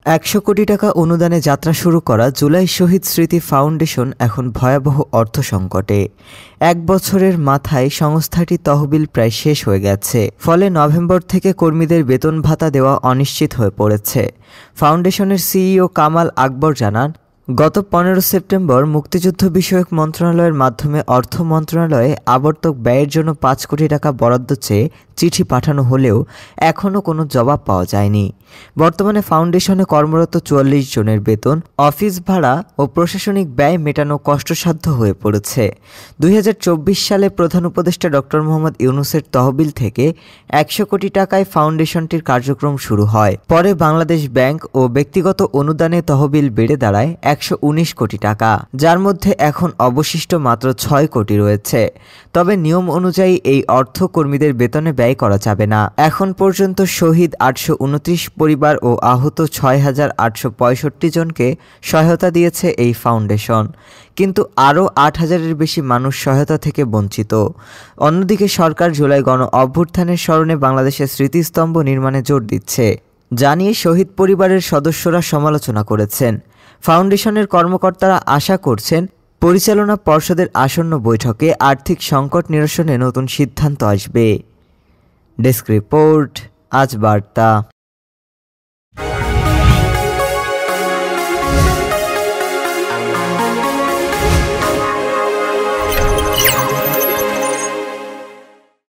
১০০ কোটি টাকা অনুদানে যাত্রা শুরু করা জুলাই শহীদ স্মৃতি ফাউন্ডেশন এখন ভয়াবহ অর্থ সংকটে। ১ বছরের মাথায় সংস্থাটির তহবিল প্রায় শেষ হয়ে গেছে। ফলে নভেম্বর থেকে কর্মীদের বেতন ভাতা দেওয়া অনিশ্চিত হয়ে পড়েছে। ফাউন্ডেশনের সিইও কামাল আকবর জানান, গত ১৫ সেপ্টেম্বর মুক্তিযুদ্ধ বিষয়ক মন্ত্রণালয়ের মাধ্যমে অর্থ মন্ত্রণালয়ে আবর্তক ব্যয়ের জন্য ৫ কোটি টাকা বরাদ্দ চেয়ে চিঠি পাঠানো হলেও এখনও কোনো জবাব পাওয়া যায়নি। বর্তমানে ফাউন্ডেশনে কর্মরত ৪৪ জনের বেতন, অফিস ভাড়া ও প্রশাসনিক ব্যয় মেটানো কষ্টসাধ্য হয়ে পড়েছে। ২০২৪ সালে প্রধান উপদেষ্টা ডক্টর মোহাম্মদ ইউনূসের তহবিল থেকে ১০০ কোটি টাকায় ফাউন্ডেশনটির কার্যক্রম শুরু হয়। পরে বাংলাদেশ ব্যাংক ও ব্যক্তিগত অনুদানে তহবিল বেড়ে দাঁড়ায় ১১৯ কোটি টাকা, যার মধ্যে এখন অবশিষ্ট মাত্র ৬ কোটি রয়েছে। তবে নিয়ম অনুযায়ী এই অর্থ কর্মীদের বেতনে ব্যয় করা যাবে না। এখন পর্যন্ত শহীদ ৮২৯ পরিবার ও আহত ৬,৮৬৫ জনকে সহায়তা দিয়েছে এই ফাউন্ডেশন, কিন্তু আরও ৮,০০০-এর বেশি মানুষ সহায়তা থেকে বঞ্চিত। অন্যদিকে সরকার জুলাই গণ অভ্যুত্থানের স্মরণে বাংলাদেশের স্মৃতিস্তম্ভ নির্মাণে জোর দিচ্ছে, যা নিয়ে শহীদ পরিবারের সদস্যরা সমালোচনা করেছেন। ফাউন্ডেশনের কর্মকর্তারা আশা করছেন, পরিচালনা পর্ষদের আসন্ন বৈঠকে আর্থিক সংকট নিরসনে নতুন সিদ্ধান্ত আসবে। ডেস্ক রিপোর্ট, আজ বার্তা।